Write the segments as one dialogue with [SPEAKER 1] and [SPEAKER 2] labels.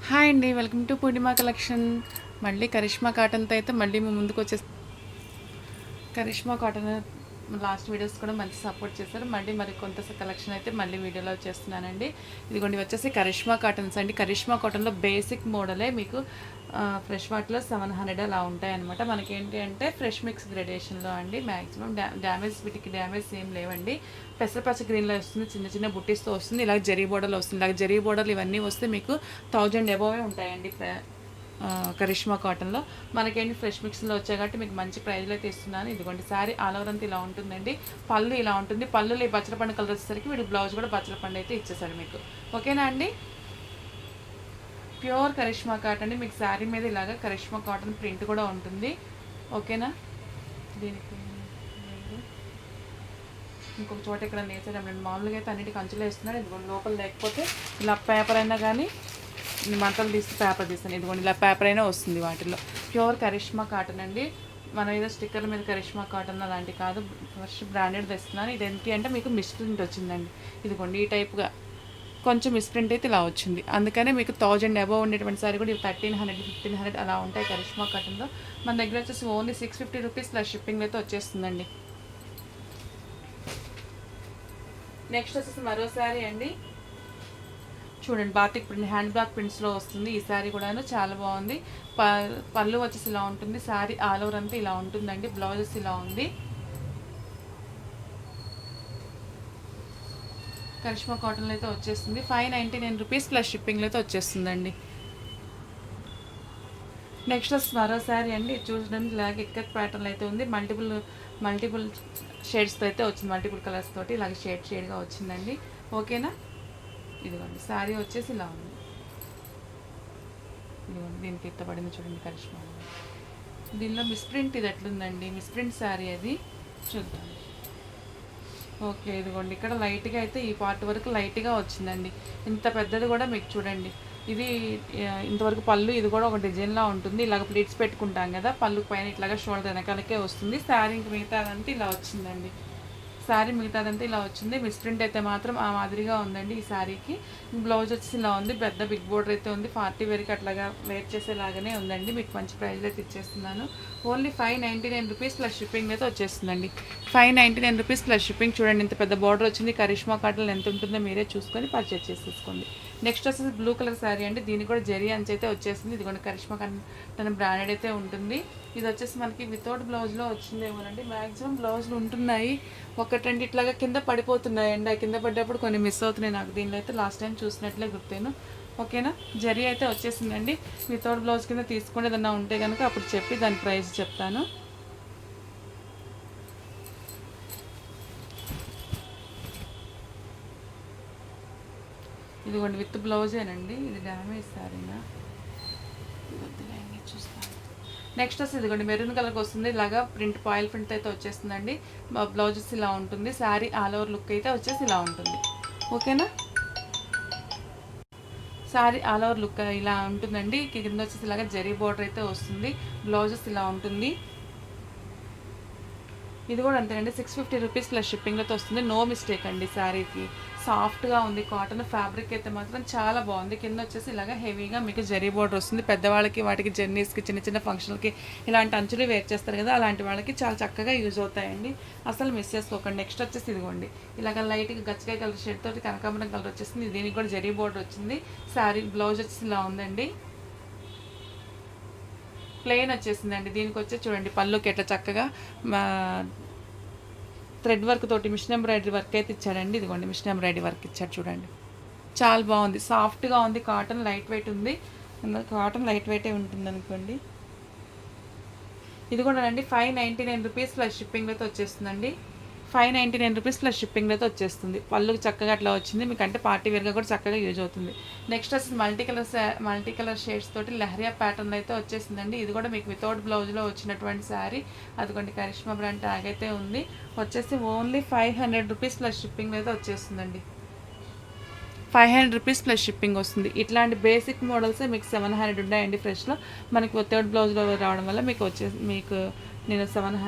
[SPEAKER 1] Hi అండి, welcome to Purnima collection. మళ్ళీ కరిష్మా కాటన్తో అయితే మళ్ళీ మీ ముందుకు కరిష్మా కాటన్ లాస్ట్ వీడియోస్ కూడా మంచి సపోర్ట్ చేశారు. మళ్ళీ మరి కొంత కలెక్షన్ అయితే మళ్ళీ వీడియోలో చేస్తున్నానండి. ఇదిగోండి వచ్చేసి కరిష్మా కాటన్స్ అండి. కరిష్మా కాటన్లో బేసిక్ మోడలే మీకు ఫ్రెష్ వాటిలో 700 అలా ఉంటాయన్నమాట. మనకేంటి అంటే ఫ్రెష్ మిక్స్ గ్రేడేషన్లో అండి. మ్యాక్సిమం డ్యామేజ్ వీటికి డ్యామేజ్ ఏం లేవండి. పెసరపచ్చ గ్రీన్లో వస్తుంది, చిన్న చిన్న బుట్టీస్తో వస్తుంది. ఇలాగ జరీ బోర్డర్లో వస్తుంది. ఇలాగ జరీ బోర్డర్లు ఇవన్నీ వస్తే మీకు 1000 అబోవే ఉంటాయండి. కరిష్మా కాటన్లో మనకేంటి ఫ్రెష్ మిక్స్లో వచ్చాయి కాబట్టి మీకు మంచి ప్రైజ్లో అయితే ఇస్తున్నాను. ఇదిగోండి శారీ ఆల్ ఓవర్ అంతా ఇలా ఉంటుందండి. పళ్ళు ఇలా ఉంటుంది. పళ్ళులో ఈ బచ్చలపండు కలర్ వచ్చేసరికి వీడి బ్లౌజ్ కూడా బచ్చలపండు అయితే ఇచ్చేసాడు మీకు. ఓకేనా అండి? ప్యూర్ కరిష్మా కాటన్ అండి. మీకు శారీ మీద ఇలాగా కరిష్మా కాటన్ ప్రింట్ కూడా ఉంటుంది. ఓకేనా? దీనికి ఇంకొక చోట ఇక్కడ నేర్చడం మామూలుగా అయితే అన్నిటికీ అంచులు వేస్తున్నాడు. ఇదిగోండి లోపల లేకపోతే ఇలా పేపర్ అయినా కానీ మంటలు తీసి పేపర్ తీస్తాను. ఇదిగోండి ఇలా పేపర్ అయినా వస్తుంది వాటిల్లో. ప్యూర్ కరిష్మా కాటన్ అండి. మనం ఏదో స్టిక్కర్ల మీద కరిష్మా కాటన్ అలాంటివి కాదు, ఫస్ట్ బ్రాండెడ్ తెస్తున్నాను. ఇది ఏంటి అంటే మీకు మిస్ప్రింట్ వచ్చిందండి. ఇదిగోండి ఈ టైప్గా కొంచెం మిస్ప్రింట్ అయితే ఇలా వచ్చింది. అందుకనే మీకు 1000 అబోవ్ ఉండేటువంటి సారీ కూడా 1300 1500 అలా ఉంటాయి కరిష్మా కాటన్లో. మన దగ్గర వచ్చేసి ఓన్లీ 650 రూపీస్ ప్లస్ షిప్పింగ్ అయితే వచ్చేస్తుందండి. నెక్స్ట్ వచ్చేసి మరో శారీ అండి. చూడండి బాతిక్ ప్రింట్, హ్యాండ్ బ్లాక్ ప్రింట్స్లో వస్తుంది. ఈ శారీ కూడాను చాలా బాగుంది. పళ్ళు వచ్చేసి ఇలా ఉంటుంది. శారీ ఆల్ ఓవర్ అంతా ఇలా ఉంటుందండి. బ్లౌజెస్ ఇలా ఉంది. కరిష్మా కాటన్లో అయితే వచ్చేస్తుంది. 599 రూపీస్ ప్లస్ షిప్పింగ్లో అయితే వచ్చేస్తుందండి. నెక్స్ట్ మరో శారీ అండి. చూడడానికి ఇలాగ ఇక్కత్ ప్యాటర్న్ అయితే ఉంది. మల్టిపుల్ షేడ్స్తో అయితే వచ్చింది. మల్టిపుల్ కలర్స్ తోటి ఇలాగ షేడ్గా వచ్చిందండి. ఓకేనా? ఇదిగోండి శారీ వచ్చేసి ఇలా ఉంది. ఇదిగోండి దీనికి ఎత్తపడింది చూడండి కరిష్మా. దీనిలో మిస్ప్రింట్ ఇది ఎట్లుందండి, మిస్ప్రింట్ శారీ అది చూద్దాం. ఓకే ఇదిగోండి ఇక్కడ లైట్గా అయితే ఈ పార్ట్ వరకు లైట్గా వచ్చిందండి. ఇంత పెద్దది కూడా మీకు చూడండి. ఇది ఇంతవరకు పళ్ళు ఇది కూడా ఒక డిజైన్లా ఉంటుంది. ఇలాగ ప్లీట్స్ పెట్టుకుంటాం కదా, పళ్ళు పైన ఇట్లాగా షోల్డర్ వెనకాలకే వస్తుంది. శారీ మిగతా అదంతా ఇలా వచ్చిందండి. శారీ మిగతాదంతా ఇలా వచ్చింది. మిస్ప్రింట్ అయితే మాత్రం ఆ మాదిరిగా ఉందండి. ఈ శారీకి బ్లౌజ్ వచ్చేసి ఇలా ఉంది. పెద్ద బిగ్ బోర్డర్ అయితే ఉంది. పార్టీ వేర్కి అట్లాగా వేర్ చేసేలాగానే ఉందండి. మీకు మంచి ప్రైస్లో అయితే ఇచ్చేస్తున్నాను. ఓన్లీ 599 రూపీస్ ప్లస్ షిప్పింగ్ అయితే వచ్చేస్తుందండి. 599 రూపీస్ ప్లస్ షిప్పింగ్. చూడండి ఇంత పెద్ద బార్డర్ వచ్చింది. కరిష్మా కాటన్ ఎంత ఉంటుందో మీరే చూసుకొని పర్చేస్ చేసేసుకోండి. నెక్స్ట్ వచ్చేసి బ్లూ కలర్ శారీ అండి. దీనికి కూడా జరీ అంచు అయితే వచ్చేసింది. ఇది కూడా కరిష్మా కాటన్ బ్రాండెడ్ అయితే ఉంటుంది. ఇది వచ్చేసి మనకి వితౌట్ బ్లౌజ్లో వచ్చిందేమోనండి. మ్యాక్సిమం బ్లౌజ్లు ఉంటున్నాయి, ఒకటి రెండు ఇట్లాగా కింద పడిపోతున్నాయండి. ఆ కింద పడ్డప్పుడు కొన్ని మిస్ అవుతున్నాయి నాకు. దీనిలో అయితే లాస్ట్ టైం చూసినట్లే గుర్తాను. ఓకేనా? జరీ అయితే వచ్చేసిందండి. వితౌట్ బ్లౌజ్ కింద తీసుకుంటే ఏదన్నా ఉంటే కనుక అప్పుడు చెప్పి దాని ప్రైస్ చెప్తాను. ఇదిగోండి విత్ బ్లౌజేనండి. ఇది డ్యామేజ్ శారీనా, చూస్తాను. నెక్స్ట్ వచ్చి ఇదిగోండి మెరూన్ కలర్కి వస్తుంది. ఇలాగా ప్రింట్ పాయిల్ ప్రింట్ అయితే వచ్చేస్తుందండి. బ్లౌజెస్ ఇలా ఉంటుంది. శారీ ఆల్ ఓవర్ లుక్ అయితే వచ్చేసి ఇలా ఉంటుంది. ఓకేనా? శారీ ఆల్ ఓవర్ లుక్ ఇలా ఉంటుందండి. కింద వచ్చేసి ఇలాగా జరీ బోర్డర్ అయితే వస్తుంది. బ్లౌజెస్ ఇలా ఉంటుంది. ఇది కూడా అంతేనండి. 650 రూపీస్ ప్లస్ షిప్పింగ్లతో వస్తుంది. నో మిస్టేక్ అండి. శారీకి సాఫ్ట్గా ఉంది. కాటన్ ఫ్యాబ్రిక్ అయితే మాత్రం చాలా బాగుంది. కింద వచ్చేసి ఇలాగ హెవీగా మీకు జరీ బోర్డర్ వస్తుంది. పెద్దవాళ్ళకి వాటికి జర్నీస్కి చిన్న చిన్న ఫంక్షన్లకి ఇలాంటి అంచులు వేర్ చేస్తారు కదా, అలాంటి వాళ్ళకి చాలా చక్కగా యూజ్ అవుతాయండి. అసలు మిస్ చేసుకోకండి. నెక్స్ట్ వచ్చేసి ఇదిగోండి ఇలాగ లైట్గా గచ్చకాయ కలర్ షేడ్ తోటి కనకాంబరం కలర్ వచ్చేసింది. దీనికి కూడా జరీ బోర్డర్ వచ్చింది. శారీ బ్లౌజ్ వచ్చేసి ఇలా ఉందండి. ప్లెయిన్ వచ్చేసిందండి. దీనికి వచ్చి చూడండి పళ్ళుకి ఎట్లా చక్కగా థ్రెడ్ వర్క్ తోటి మిషన్ ఎంబ్రాయిడరీ వర్క్ అయితే ఇచ్చాడండి. ఇదిగోండి మిషన్ ఎంబ్రాయిడరీ వర్క్ ఇచ్చాడు చూడండి. చాలా బాగుంది. సాఫ్ట్గా ఉంది. కాటన్ లైట్ వెయిట్ ఉంది. కాటన్ లైట్ వెయిటే ఉంటుంది అనుకోండి. ఇది కూడా అండి 599 రూపీస్ ప్లస్ షిప్పింగ్ అయితే వచ్చేస్తుందండి. 599 రూపీస్ ప్లస్ షిప్పింగ్ అయితే వచ్చేస్తుంది. పళ్ళుకి చక్కగా అట్లా వచ్చింది. మీకు అంటే పార్టీ వేర్గా కూడా చక్కగా యూజ్ అవుతుంది. నెక్స్ట్ వచ్చేసి మల్టీ కలర్ షేడ్స్ తోటి లెహరియా ప్యాటర్న్ అయితే వచ్చేసిందండి. ఇది కూడా మీకు వితౌట్ బ్లౌజ్లో వచ్చినటువంటి శారీ. అదిగోండి కరిష్మా బ్రాండ్ ట్యాగ్ అయితే ఉంది. వచ్చేసి ఓన్లీ 500 రూపీస్ ప్లస్ షిప్పింగ్ అయితే వచ్చేస్తుందండి. 500 రూపీస్ ప్లస్ షిప్పింగ్ వస్తుంది. ఇట్లాంటి బేసిక్ మోడల్సే మీకు 700 ఉన్నాయండి ఫ్రెష్లో. మనకి వితౌట్ బ్లౌజ్లో రావడం వల్ల మీకు నేను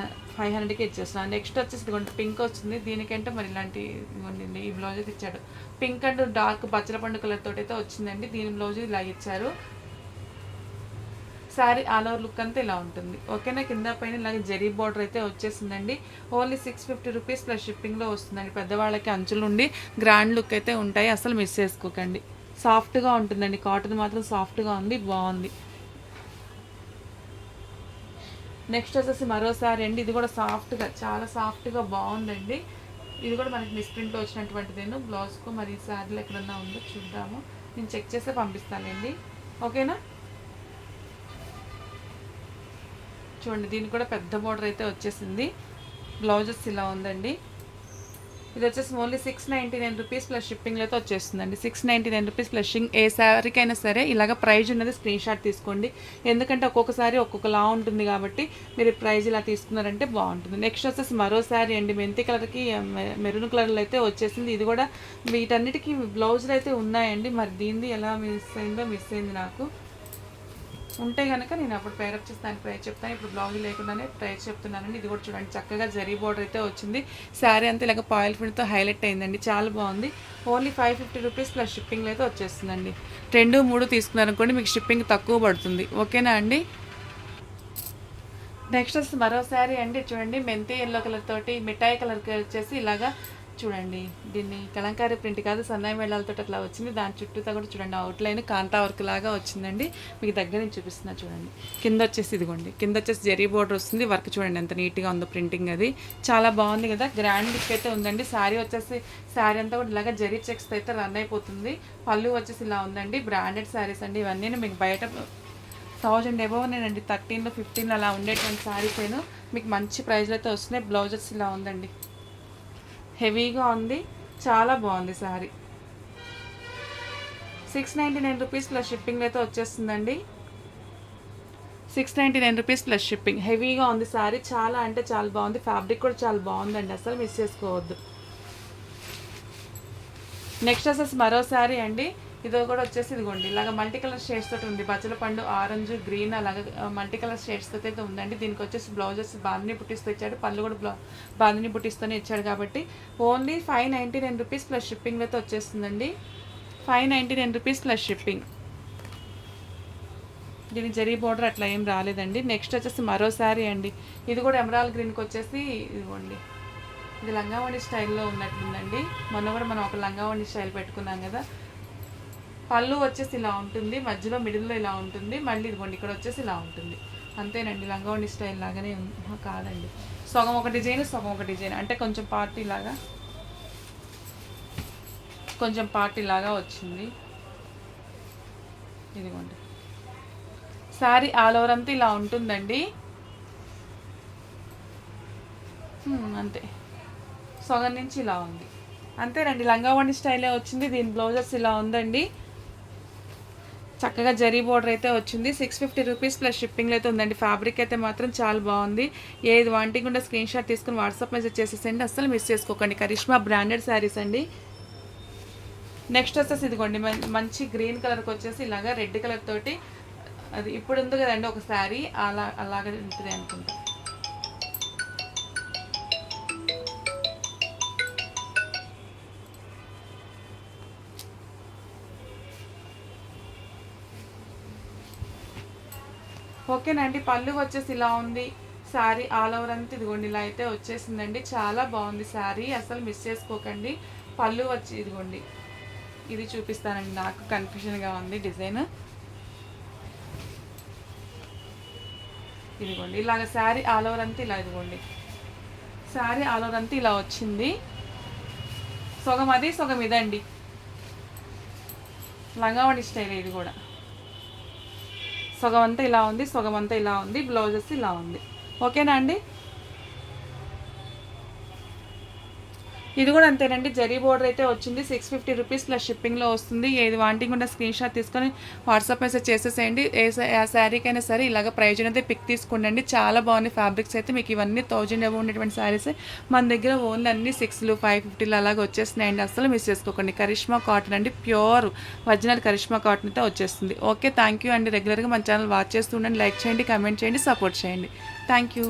[SPEAKER 1] 500కి ఇచ్చేస్తున్నాను. నెక్స్ట్ వచ్చేసి ఇదిగోండి పింక్ వచ్చింది. దీనికంటే మరి ఇలాంటి ఇదిగోండి ఈ బ్లౌజ్ అయితే ఇచ్చాడు. పింక్ అండ్ డార్క్ బచ్చల పండు కలర్ తోటి అయితే వచ్చిందండి. దీని బ్లౌజ్ ఇలా ఇచ్చారు. శారీ ఆల్ ఓవర్ లుక్ అంతా ఇలా ఉంటుంది. ఓకేనా, కింద పైన ఇలాగే జరీ బార్డర్ అయితే వచ్చేసిందండి. ఓన్లీ 650 రూపీస్ ప్లస్ షిప్పింగ్లో వస్తుందండి. పెద్దవాళ్ళకి అంచులు ఉండి గ్రాండ్ లుక్ అయితే ఉంటాయి, అసలు మిస్ చేసుకోకండి. సాఫ్ట్గా ఉంటుందండి, కాటన్ మాత్రం సాఫ్ట్గా ఉంది, బాగుంది. నెక్స్ట్ వచ్చేసి మరో శారీ అండి. ఇది కూడా సాఫ్ట్గా, చాలా సాఫ్ట్గా బాగుందండి. ఇది కూడా మనకి మిస్ప్రింట్లో వచ్చినటువంటిదేను. బ్లౌజ్కు మరి ఈ శారీలో ఎక్కడన్నా ఉందో చూద్దాము, నేను చెక్ చేస్తే పంపిస్తానండి. ఓకేనా, చూడండి దీనికి కూడా పెద్ద బార్డర్ అయితే వచ్చేసింది. బ్లౌజెస్ ఇలా ఉందండి. ఇది వచ్చేసి ఓన్లీ 699 రూపీస్ ప్లస్ షిప్పింగ్లో అయితే వచ్చేస్తుందండి. 699 రూపీస్ ప్లస్ షింగ్. ఏ శారీకైనా సరే ఇలాగ ప్రైజ్ ఉన్నది స్క్రీన్ షాట్ తీసుకోండి, ఎందుకంటే ఒక్కొక్కసారి ఒక్కొక్కలా ఉంటుంది కాబట్టి మీరు ప్రైజ్ ఇలా తీసుకున్నారంటే బాగుంటుంది. నెక్స్ట్ వచ్చేసి మరో శారీ అండి. మెంతి కలర్కి మెరూన్ కలర్లో అయితే వచ్చేసింది. ఇది కూడా వీటన్నిటికీ బ్లౌజులు అయితే ఉన్నాయండి. మరి దీనిది ఎలా మిస్ అయింది నాకు. ఉంటే కనుక నేను అప్పుడు పేరప్ చేసి దాని ప్రైస్ చెప్తాను. ఇప్పుడు బ్లౌజ్ లేకుండానే ప్రైస్ చెప్తున్నానండి. ఇది కూడా చూడండి చక్కగా జరీ బార్డర్ అయితే వచ్చింది. శారీ అంతా ఇలాగ పాయిల్ ప్రింట్తో హైలైట్ అయిందండి, చాలా బాగుంది. ఓన్లీ 550 రూపీస్ ప్లస్ షిప్పింగ్లో అయితే వచ్చేస్తుందండి. 2, 3 తీసుకున్నారనుకోండి మీకు షిప్పింగ్ తక్కువ పడుతుంది. ఓకేనా అండి. నెక్స్ట్ వచ్చి మరో శారీ అండి. చూడండి మెంతి ఎల్లో కలర్ తోటి మిఠాయి కలర్కి వచ్చేసి ఇలాగా చూడండి, దీన్ని కలంకారీ ప్రింట్ కాదు సన్నాయి మేళాలతో అట్లా వచ్చింది. దాని చుట్టూతో కూడా చూడండి అవుట్లైన్ కాంతా వర్క్ లాగా వచ్చిందండి. మీకు దగ్గర నుంచి చూపిస్తున్నా చూడండి. కింద వచ్చేసి ఇదిగోండి, కింద వచ్చేసి జరీ బోర్డర్ వస్తుంది. వర్క్ చూడండి ఎంత నీట్గా ఉందో ప్రింటింగ్, అది చాలా బాగుంది కదా, గ్రాండ్ లుక్ అయితే ఉందండి. శారీ వచ్చేసి శారీ అంతా కూడా ఇలాగ జరీ చెక్స్ అయితే రన్ అయిపోతుంది. పళ్ళు వచ్చేసి ఇలా ఉందండి. బ్రాండెడ్ శారీస్ అండి ఇవన్నీ. మీకు బయట 1000 అబోవ్నేనండి, 13, 15 అలా ఉండేటువంటి శారీస్ అయినా మీకు మంచి ప్రైస్లో అయితే వస్తున్నాయి. బ్లౌజెస్ ఇలా ఉందండి, హెవీగా ఉంది, చాలా బాగుంది శారీ. 699 రూపీస్ ప్లస్ షిప్పింగ్ అయితే వచ్చేస్తుందండి. 699 రూపీస్ ప్లస్ షిప్పింగ్. హెవీగా ఉంది శారీ, చాలా అంటే చాలా బాగుంది. ఫ్యాబ్రిక్ కూడా చాలా బాగుందండి, అసలు మిస్ చేసుకోవద్దు. నెక్స్ట్ వచ్చేసి మరో శారీ అండి. ఇదో కూడా వచ్చేసి ఇదిగోండి ఇలాగ మల్టీ కలర్ షేడ్స్ తోటి ఉంది. బచ్చల పండు, ఆరెంజ్, గ్రీన్ అలాగ మల్టీ కలర్ షేడ్స్ తోటి అయితే ఉందండి. దీనికి వచ్చేసి బ్లౌజెస్ బాందిని బుట్టిస్తూ ఇచ్చాడు, పళ్ళు కూడా బాందిని బుట్టిస్తూనే ఇచ్చాడు కాబట్టి ఓన్లీ 599 రూపీస్ ప్లస్ షిప్పింగ్ అయితే వచ్చేస్తుందండి. 599 రూపీస్ ప్లస్ షిప్పింగ్. దీనికి జరీ బోర్డర్ అట్లా ఏం రాలేదండి. నెక్స్ట్ వచ్చేసి మరో శారీ అండి. ఇది కూడా ఎమరాల్డ్ గ్రీన్కి వచ్చేసి ఇదిగోండి, ఇది లంగావణి స్టైల్లో ఉన్నట్లుందండి. మొన్న కూడా మనం ఒక లంగావణి స్టైల్ పెట్టుకున్నాం కదా. పళ్ళు వచ్చేసి ఇలా ఉంటుంది, మధ్యలో మిడిల్లో ఇలా ఉంటుంది, మళ్ళీ ఇదిగోండి ఇక్కడ వచ్చేసి ఇలా ఉంటుంది. అంతేనండి, లంగావణి స్టైల్ లాగానే కాదండి. సగం ఒక డిజైన్, సగం ఒక డిజైన్, అంటే కొంచెం పార్టీ లాగా వచ్చింది. ఇదిగోండి శారీ ఆల్ ఓవర్ అంతా ఇలా ఉంటుందండి. అంతే, సగం నుంచి ఇలా ఉంది. అంతేనండి, లంగావణి స్టైలే వచ్చింది. దీని బ్లౌజెస్ ఇలా ఉందండి. చక్కగా జరీ బోర్డర్ అయితే వచ్చింది. 650 రూపీస్ ప్లస్ షిప్పింగ్లో అయితే ఉందండి. ఫ్యాబ్రిక్ అయితే మాత్రం చాలా బాగుంది. ఏది వాంటింగ్ కూడా స్క్రీన్ షాట్ తీసుకుని వాట్సాప్ మెసేజ్ చేసేసండి, అస్సలు మిస్ చేసుకోకండి. కరిష్మా బ్రాండెడ్ శారీస్ అండి. నెక్స్ట్ వచ్చేసి ఇదిగోండి మంచి గ్రీన్ కలర్కి వచ్చేసి ఇలాగా రెడ్ కలర్ తోటి, అది ఇప్పుడు ఉంది కదండి ఒక శారీ, అలాగే ఉంటుంది అనుకుంటా. ఓకేనండి, పళ్ళు వచ్చేసి ఇలా ఉంది. శారీ ఆల్ ఓవర్ అంతా ఇదిగోండి ఇలా అయితే వచ్చేసిందండి. చాలా బాగుంది శారీ, అసలు మిస్ చేసుకోకండి. పళ్ళు వచ్చి ఇదిగోండి, ఇది చూపిస్తానండి, నాకు కన్ఫ్యూజన్గా ఉంది డిజైన్. ఇదిగోండి ఇలాగ శారీ ఆల్ ఓవర్ అంతా ఇలా, ఇదిగోండి శారీ ఆల్ ఓవర్ అంతా ఇలా వచ్చింది. సగం అది సగం ఇదండి, లంగావణి స్టైల్. ఇది కూడా సగం అంతా ఇలా ఉంది, సగం అంతా ఇలా ఉంది. బ్లౌజెస్ ఇలా ఉంది. ఓకేనా అండి. ఇది కూడా అంతేనండి, జరీ బోర్డర్ అయితే వచ్చింది. 650 రూపీస్ ప్లస్ షిప్పింగ్లో వస్తుంది. ఏది వాంటింగ్ ఉంటే స్క్రీన్ షాట్ తీసుకొని వాట్సాప్ మెసేజ్ చేసేసేయండి. ఏ శారీకైనా సరే ఇలాగ ప్రైజ్ అయితే పిక్ తీసుకోండి. చాలా బాగుంది ఫ్యాబ్రిక్స్ అయితే. మీకు ఇవన్నీ 1000 అబౌవ్ ఉండేటువంటి శారీస్ మన దగ్గర ఓన్లీ అన్ని 6, 550 అలాగే వచ్చేస్తున్నాయండి, అసలు మిస్ చేసుకోకండి. కరిష్మా కాటన్ అండి, ప్యూర్ ఒరిజినల్ కరిష్మా కాటన్ అయితే వచ్చేస్తుంది. ఓకే, థ్యాంక్ యూ అండి. రెగ్యులర్గా మన ఛానల్ వాచ్ చేస్తూ ఉండండి. లైక్ చేయండి, కమెంట్ చేయండి, సపోర్ట్ చేయండి. Thank you.